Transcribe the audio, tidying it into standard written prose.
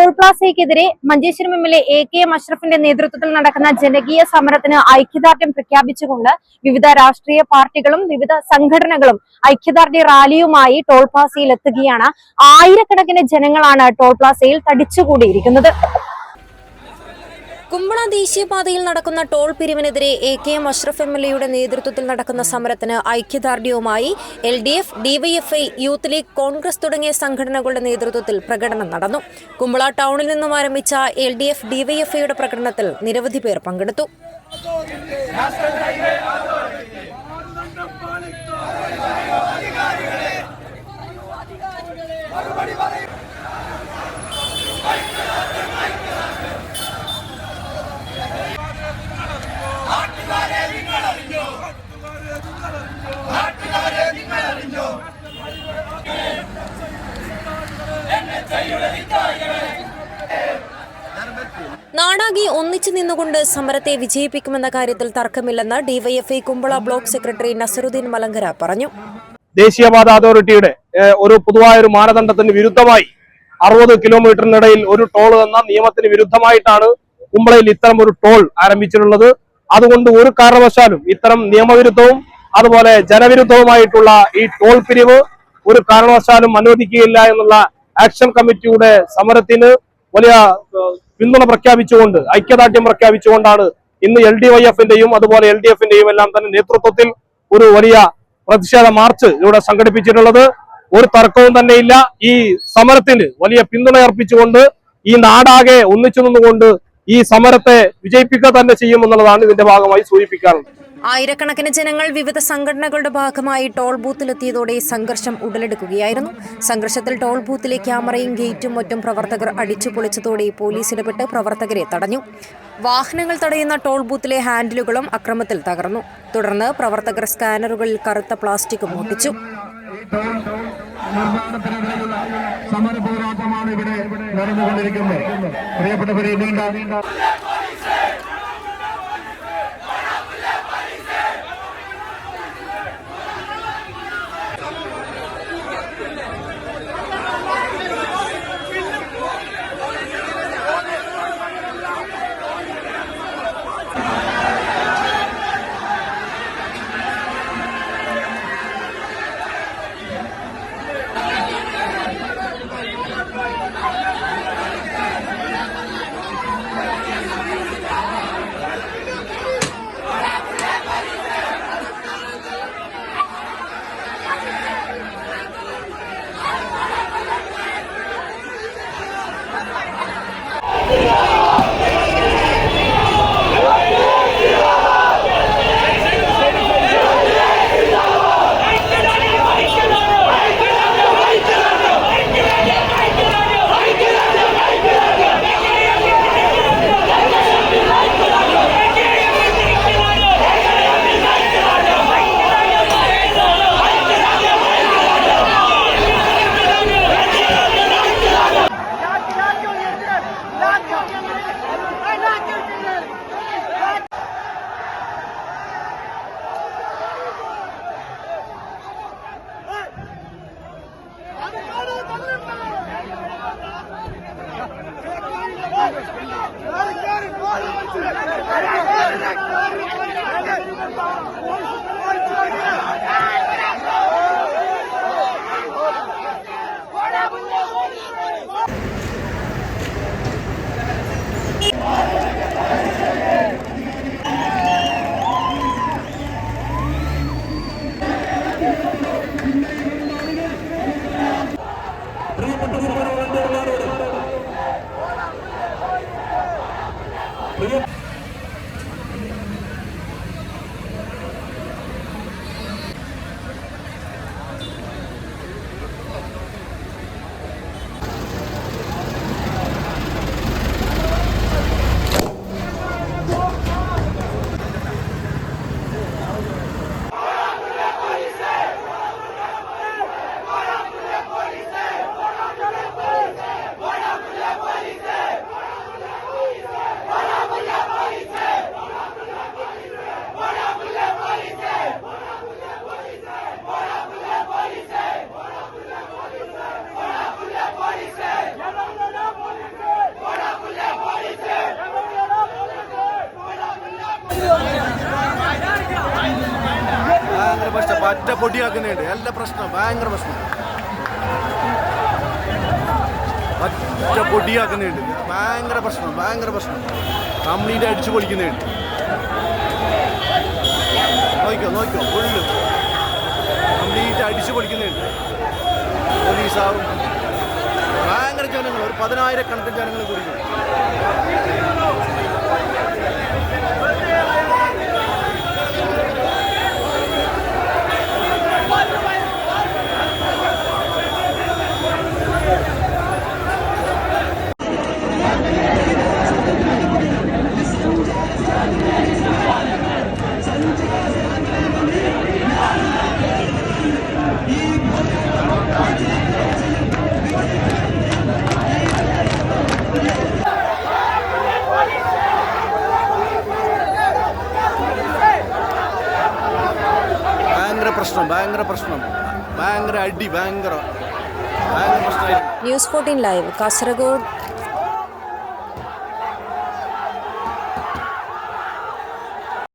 Toll പ്ലാസയ്ക്കെതിരെ Manjeshwaram MLA AKM. അഷ്റഫിന്റെ നേതൃത്വത്തിൽ നടക്കുന്ന ജനകീയ സമരത്തിന് ഐക്യദാർഢ്യം പ്രഖ്യാപിച്ചുകൊണ്ട് വിവിധ രാഷ്ട്രീയ പാർട്ടികളും വിവിധ സംഘടനകളും ഐക്യദാർഢ്യ റാലിയുമായി ടോൾ പ്ലാസയിൽ എത്തുകയാണ്. ആയിരക്കണക്കിന് ജനങ്ങളാണ് ടോൾ പ്ലാസയിൽ തടിച്ചുകൂടിയിരിക്കുന്നത്. കുമ്പള ദേശീയപാതയിൽ നടക്കുന്ന ടോൾ പിരിവിനെതിരെ എ.കെ.എം. അഷ്റഫ് എംഎൽഎയുടെ നേതൃത്വത്തിൽ നടക്കുന്ന സമരത്തിന് ഐക്യദാർഢ്യവുമായി LDF, DYFI, youth league, Congress തുടങ്ങിയ സംഘടനകളുടെ നേതൃത്വത്തിൽ പ്രകടനം നടന്നു. കുമ്പള ടൗണിൽ നിന്നും ആരംഭിച്ച എൽ.ഡി.എഫ്, ഡിവൈഎഫ്ഐയുടെ പ്രകടനത്തിൽ നിരവധി പേർ പങ്കെടുത്തു. നാടാകെ ഒന്നിച്ചു നിന്നുകൊണ്ട് സമരത്തെ വിജയിപ്പിക്കുമെന്ന കാര്യത്തിൽ തർക്കമില്ലെന്ന് DYFI Kumbla block secretary Nasaruddin Malankara പറഞ്ഞു. ദേശീയപാത അതോറിറ്റിയുടെ ഒരു പൊതുവായ ഒരു മാനദണ്ഡത്തിന് വിരുദ്ധമായി 60 കിലോമീറ്ററിനിടയിൽ ഒരു ടോൾ എന്ന നിയമത്തിന് വിരുദ്ധമായിട്ടാണ് കുമ്പളയിൽ ഇത്തരം ഒരു ടോൾ ആരംഭിച്ചിട്ടുള്ളത്. അതുകൊണ്ട് ഒരു കാരണവശാലും ഇത്തരം നിയമവിരുദ്ധവും അതുപോലെ ജനവിരുദ്ധവുമായിട്ടുള്ള ഈ ടോൾ പിരിവ് ഒരു കാരണവശാലും അനുവദിക്കുകയില്ല എന്നുള്ള ആക്ഷൻ കമ്മിറ്റിയുടെ സമരത്തിന് വലിയ പിന്തുണ പ്രഖ്യാപിച്ചുകൊണ്ട് ഐക്യദാർഢ്യം പ്രഖ്യാപിച്ചുകൊണ്ടാണ് ഇന്ന് LDYF-ന്റെയും അതുപോലെ LDF-ന്റെയും എല്ലാം തന്നെ നേതൃത്വത്തിൽ ഒരു വലിയ പ്രതിഷേധ മാർച്ച് ഇവിടെ സംഘടിപ്പിച്ചിട്ടുള്ളത്. ഒരു തർക്കവും തന്നെയില്ല. ഈ സമരത്തിന് വലിയ പിന്തുണ അർപ്പിച്ചുകൊണ്ട് ഈ നാടാകെ ഒന്നിച്ചു നിന്നുകൊണ്ട് ഈ സമരത്തെ വിജയിപ്പിക്കുക തന്നെ ചെയ്യുമെന്നുള്ളതാണ് ഇതിന്റെ ഭാഗമായി സൂചിപ്പിക്കാറുള്ളത്. ആയിരക്കണക്കിന് ജനങ്ങൾ വിവിധ സംഘടനകളുടെ ഭാഗമായി ടോൾ ബൂത്തിലെത്തിയതോടെ സംഘർഷം ഉടലെടുക്കുകയായിരുന്നു. സംഘർഷത്തിൽ ടോൾ ബൂത്തിലെ ക്യാമറയും ഗേറ്റും മറ്റും പ്രവർത്തകർ അടിച്ചു പൊളിച്ചതോടെ പോലീസ് ഇടപെട്ട് പ്രവർത്തകരെ തടഞ്ഞു. വാഹനങ്ങൾ തടയുന്ന ടോൾ ബൂത്തിലെ ഹാൻഡിലുകളും അക്രമത്തിൽ തകർന്നു. തുടർന്ന് പ്രവർത്തകർ സ്കാനറുകളിൽ കറുത്ത പ്ലാസ്റ്റിക് ഒട്ടിച്ചു. സമരപോരാട്ടമാണ് ഇവിടെ നടന്നുകൊണ്ടിരിക്കുന്നത്. പ്രിയപ്പെട്ടവരെ, പറ്റ പൊടിയാക്കുന്നുണ്ട്. എല്ലാ പ്രശ്നം, ഭയങ്കര പ്രശ്നം. പറ്റ പൊടിയാക്കുന്നുണ്ട്. ഭയങ്കര പ്രശ്നം, ഭയങ്കര പ്രശ്നം. കംപ്ലീറ്റ് അടിച്ചു പൊളിക്കുന്നുണ്ട്. നോക്കിക്കോ ഫുള്ള് കംപ്ലീറ്റ് അടിച്ചു പൊളിക്കുന്നുണ്ട്. പോലീസാവും ഭയങ്കര ജനങ്ങൾ, ഒരു 10,000 ജനങ്ങൾ കുടിക്കും. ഭയങ്കര പ്രശ്നം, ഭയങ്കര അടി, ഭയങ്കര പ്രശ്നമായിരുന്നു. News 14 live Kasaragod.